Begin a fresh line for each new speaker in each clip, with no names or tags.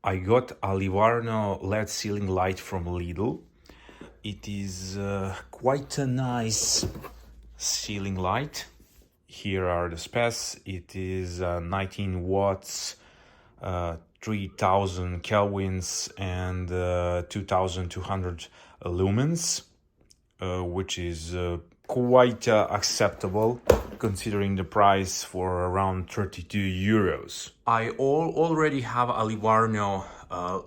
I got a LIVARNO LED ceiling light from Lidl. It is quite a nice ceiling light. Here are the specs. It is 19 watts, 3000 kelvins and 2200 lumens, which is quite acceptable considering the price for around 32 euros. I already have a LIVARNO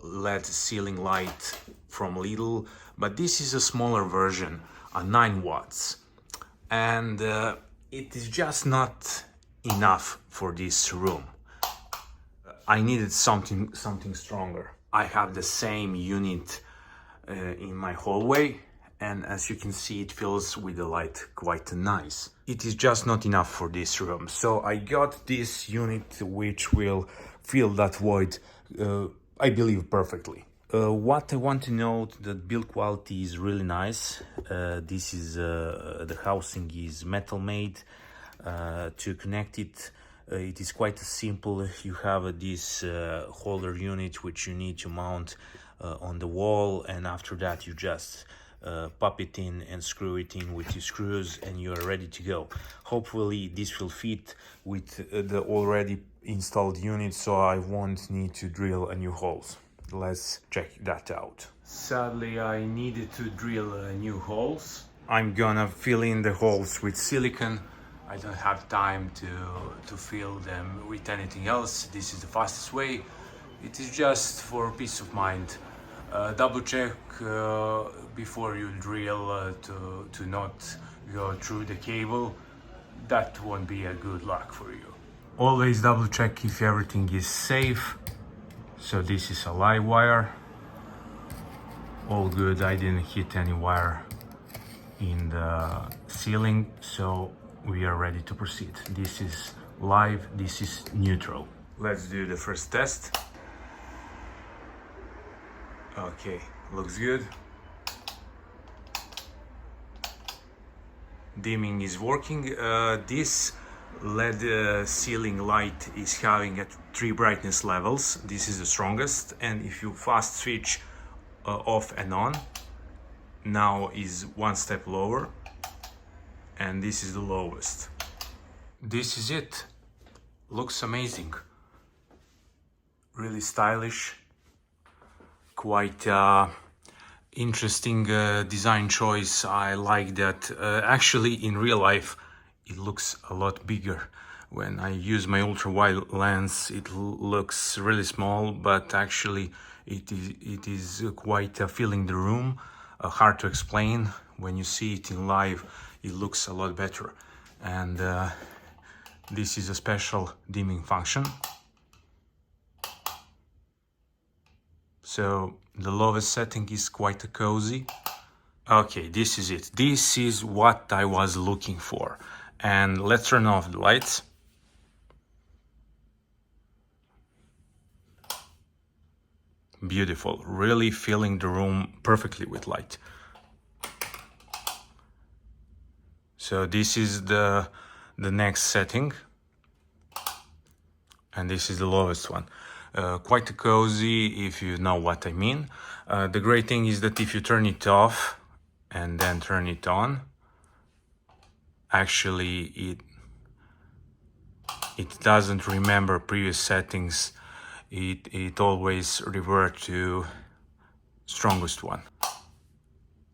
LED ceiling light from Lidl, but this is a smaller version, a 9 watts. And it is just not enough for this room. I needed something stronger. I have the same unit in my hallway, and as you can see, it fills with the light quite nice. It is just not enough for this room, so I got this unit which will fill that void, I believe, perfectly. What I want to note, that build quality is really nice. This is the housing is metal made. To connect it, it is quite simple. You have this holder unit which you need to mount on the wall, and after that you just pop it in and screw it in with your screws, and you are ready to go. Hopefully this will fit with the already installed unit, so I won't need to drill a new holes. Let's check that out. Sadly, I needed to drill new holes. I'm gonna fill in the holes with silicone. I don't have time to fill them with anything else. This is the fastest way. It is just for peace of mind. Double check before you drill to not go through the cable. That won't be a good luck for you. Always double check if everything is safe. So this is a live wire. All good, I didn't hit any wire in the ceiling, so we are ready to proceed. This is live, this is neutral. Let's do the first test. Okay, looks good. Dimming is working. This LED ceiling light is having at 3 brightness levels. This is the strongest, and if you fast switch off and on, now is one step lower, and this is the lowest. This is it. Looks amazing. Really stylish. Quite interesting design choice. I like that. Actually, in real life, it looks a lot bigger. When I use my ultra-wide lens, it looks really small, but actually it is quite filling the room. Hard to explain. When you see it in live, it looks a lot better. And this is a special dimming function. So the lowest setting is quite cozy. Okay, this is it. This is what I was looking for. And let's turn off the lights. Beautiful, really filling the room perfectly with light. So this is the next setting, and this is the lowest one. Quite cozy, if you know what I mean. The great thing is that if you turn it off and then turn it on, actually it doesn't remember previous settings. It always revert to strongest one.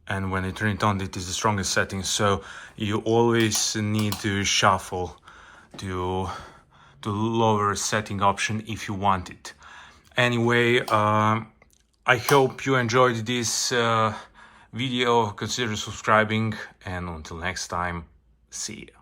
And when you turn it on, it is the strongest setting. So you always need to shuffle to lower setting option if you want it. Anyway, I hope you enjoyed this video. Consider subscribing, and until next time, see ya.